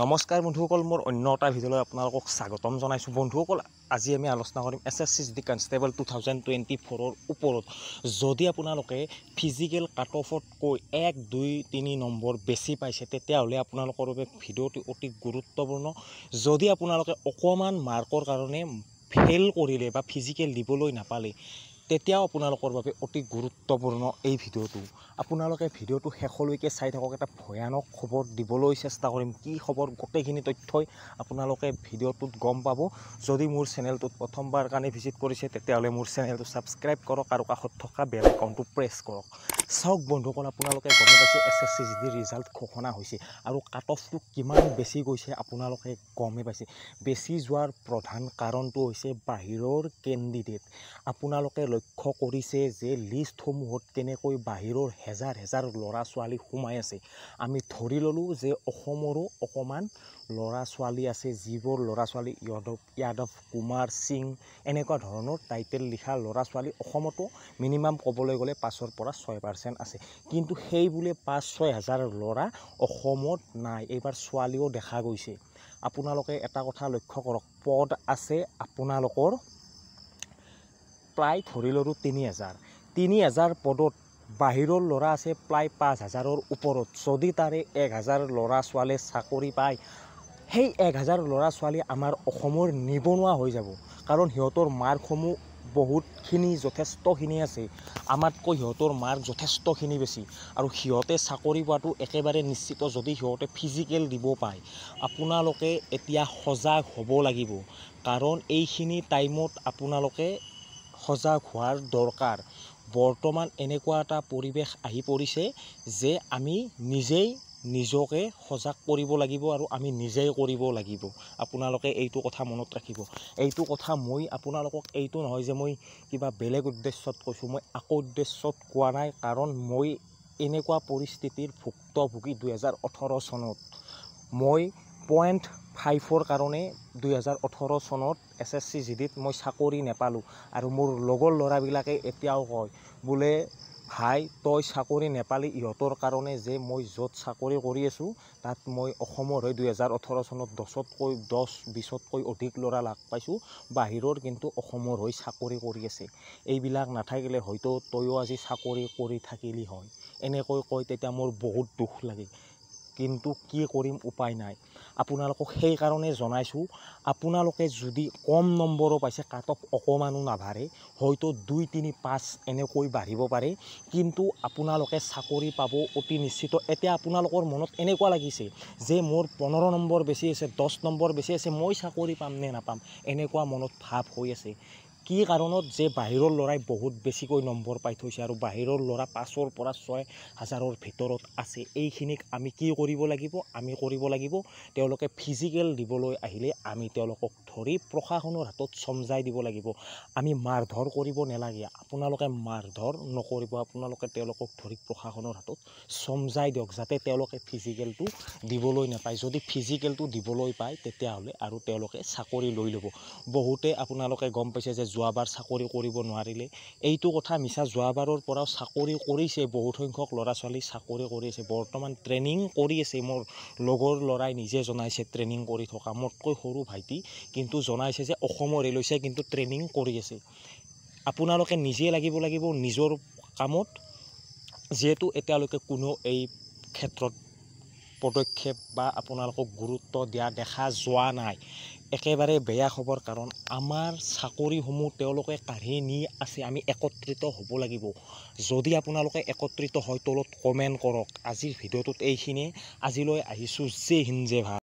নমস্কাৰ বন্ধুসকল, মোৰ অন্য এটা ভিডিঅ'লৈ আপোনালোকক স্বাগতম জনাইছোঁ। বন্ধুসকল, আজি আমি আলোচনা কৰিম SSC GD কনষ্টেবল 2024ৰ ওপৰত। যদি আপোনালোকে ফিজিকেল কাট অফতকৈ 1, 2, 3 নম্বৰ বেছি পাইছে, তেতিয়াহ'লে আপোনালোকৰ বাবে ভিডিঅ'টো অতি গুৰুত্বপূৰ্ণ। যদি আপোনালোকে অকণমান মাৰ্কৰ কাৰণে ফেইল কৰিলে বা ফিজিকেল দিবলৈ নাপালে, তেতিয়াও আপোনালোকৰ বাবে অতি গুৰুত্বপূৰ্ণ এই ভিডিঅ'টো। আপোনালোকে ভিডিঅ'টো শেষলৈকে চাই থাকক। এটা ভয়ানক খবৰ দিবলৈ চেষ্টা কৰিম। কি খবৰ, গোটেইখিনি তথ্যই আপোনালোকে ভিডিঅ'টোত গম পাব। যদি মোৰ চেনেলটোত প্ৰথমবাৰ কাৰণে ভিজিট কৰিছে, তেতিয়াহ'লে মোৰ চেনেলটো ছাবস্ক্ৰাইব কৰক আৰু কাষত থকা বেল আইকনটো প্ৰেছ কৰক। চাওক বন্ধুসকল, আপোনালোকে গমে পাইছে SSC GD ৰিজাল্ট ঘোষণা হৈছে আৰু কাট অফটো কিমান বেছি গৈছে আপোনালোকে গমে পাইছে। বেছি যোৱাৰ প্ৰধান কাৰণটো হৈছে বাহিৰৰ কেণ্ডিডেট। আপোনালোকে লক্ষ্য কৰিছে যে লিষ্টসমূহত কেনেকৈ বাহিৰৰ হেজাৰ হেজাৰ ল'ৰা ছোৱালী সোমাই আছে। আমি ধৰি ল'লোঁ যে অসমৰো অকণমান ল'ৰা ছোৱালী আছে, যিবোৰ ল'ৰা ছোৱালী যাদৱ, কুমাৰ সিং এনেকুৱা ধৰণৰ টাইটেল লিখা ল'ৰা ছোৱালী অসমতো মিনিমাম ক'বলৈ গ'লে 5ৰ পৰা 6% আছে। কিন্তু সেই বোলে 5-6 হাজাৰ ল'ৰা অসমত নাই। এইবাৰ ছোৱালীও দেখা গৈছে। আপোনালোকে এটা কথা লক্ষ্য কৰক, পদ আছে আপোনালোকৰ প্ৰায় ধৰি ল'লোঁ 3,000 পদত বাহিৰৰ ল'ৰা আছে প্ৰায় 5,000ৰ ওপৰত। যদি তাৰে 1,000 ল'ৰা ছোৱালীয়ে চাকৰি পায়, সেই 1,000 ল'ৰা ছোৱালী আমাৰ অসমৰ নিবনুৱা হৈ যাব। কাৰণ সিহঁতৰ মাৰ্কসমূহ বহুতখিনি যথেষ্টখিনি আছে। আমাতকৈ সিহঁতৰ মাৰ্ক যথেষ্টখিনি বেছি আৰু সিহঁতে চাকৰি পোৱাটো একেবাৰে নিশ্চিত যদি সিহঁতে ফিজিকেল দিব পায়। আপোনালোকে এতিয়া সজাগ হ'ব লাগিব, কাৰণ এইখিনি টাইমত আপোনালোকে সজাগ হোৱাৰ দৰকাৰ। বৰ্তমান এনেকুৱা এটা পৰিৱেশ আহি পৰিছে যে আমি নিজেই নিজকে সজাগ কৰিব লাগিব আৰু আমি নিজেই কৰিব লাগিব। আপোনালোকে এইটো কথা মনত ৰাখিব। এইটো কথা মই আপোনালোকক এইটো নহয় যে মই কিবা বেলেগ উদ্দেশ্যত কৈছোঁ, মই আকৌ উদ্দেশ্যত কোৱা নাই। কাৰণ মই এনেকুৱা পৰিস্থিতিৰ ভুক্তভোগী 2018 চনত। মই 0.5ৰ কাৰণে 2018 চনত SSC GDত মই চাকৰি নাপালোঁ আৰু মোৰ লগৰ ল'ৰাবিলাকে এতিয়াও কয় বোলে ভাই তই চাকৰি নাপালি ইহঁতৰ কাৰণে যে মই য'ত চাকৰি কৰি আছোঁ তাত মই অসমৰ হৈ 2018 চনত 10-20তকৈ অধিক ল'ৰা লাগ পাইছোঁ, বাহিৰৰ কিন্তু অসমৰ হৈ চাকৰি কৰি আছে। এইবিলাক নাথাকিলে হয়তো তয়ো আজি চাকৰি কৰি থাকিলি হয়, এনেকৈ কয়। তেতিয়া মোৰ বহুত দুখ লাগে, কিন্তু কি কৰিম, উপায় নাই। আপোনালোকক সেইকাৰণে জনাইছোঁ, আপোনালোকে যদি কম নম্বৰো পাইছে, কাট অফ অকণমানো নাবাঢ়ে, হয়তো 2, 3, 5 এনেকৈ বাঢ়িব পাৰে, কিন্তু আপোনালোকে চাকৰি পাব অতি নিশ্চিত। এতিয়া আপোনালোকৰ মনত এনেকুৱা লাগিছে যে মোৰ 15 নম্বৰ বেছি আছে, 10 নম্বৰ বেছি আছে, মই চাকৰি পাম নে নাপাম, এনেকুৱা মনত ভাৱ হৈ আছে। কি কাৰণত, যে বাহিৰৰ ল'ৰাই বহুত বেছিকৈ নম্বৰ পাই থৈছে আৰু বাহিৰৰ ল'ৰা 5ৰ পৰা 6 হাজাৰৰ ভিতৰত আছে। এইখিনিক আমি কি কৰিব লাগিব, আমি কৰিব লাগিব তেওঁলোকে ফিজিকেল দিবলৈ আহিলে আমি তেওঁলোকক ধৰি প্ৰশাসনৰ হাতত চমজাই দিব লাগিব। আমি মাৰধৰ কৰিব নালাগে। আপোনালোকে মাৰধৰ নকৰিব, আপোনালোকে তেওঁলোকক ধৰি প্ৰশাসনৰ হাতত চমজাই দিয়ক, যাতে তেওঁলোকে ফিজিকেলটো দিবলৈ নাপায়। যদি ফিজিকেলটো দিবলৈ পায়, তেতিয়াহ'লে আৰু তেওঁলোকে চাকৰি লৈ ল'ব। বহুতে আপোনালোকে গম পাইছে যে যোৱাবাৰ চাকৰি কৰিব নোৱাৰিলে। এইটো কথা মিছা, যোৱাবাৰৰ পৰাও চাকৰি কৰিছে, বহুত সংখ্যক ল'ৰা ছোৱালী চাকৰি কৰি আছে, বৰ্তমান ট্ৰেইনিং কৰি আছে। মোৰ লগৰ ল'ৰাই নিজে জনাইছে ট্ৰেইনিং কৰি থকা, মোতকৈ সৰু ভাইটি, কিন্তু জনাইছে যে অসমৰে লৈছে কিন্তু ট্ৰেইনিং কৰি আছে। আপোনালোকে নিজে লাগিব নিজৰ কামত, যিহেতু এতিয়ালৈকে কোনো এই ক্ষেত্ৰত পদক্ষেপ বা আপোনালোকক গুৰুত্ব দিয়া দেখা যোৱা নাই। একেবাৰে বেয়া খবৰ, কাৰণ আমাৰ চাকৰিসমূহ তেওঁলোকে কাঢ়ি নি আছে। আমি একত্ৰিত হ'ব লাগিব। যদি আপোনালোকে একত্ৰিত হয়, তলত কমেণ্ট কৰক। আজিৰ ভিডিঅ'টোত এইখিনিয়ে। আজিলৈ আহিছোঁ। জয় হিন্দ, জয় ভাৰত।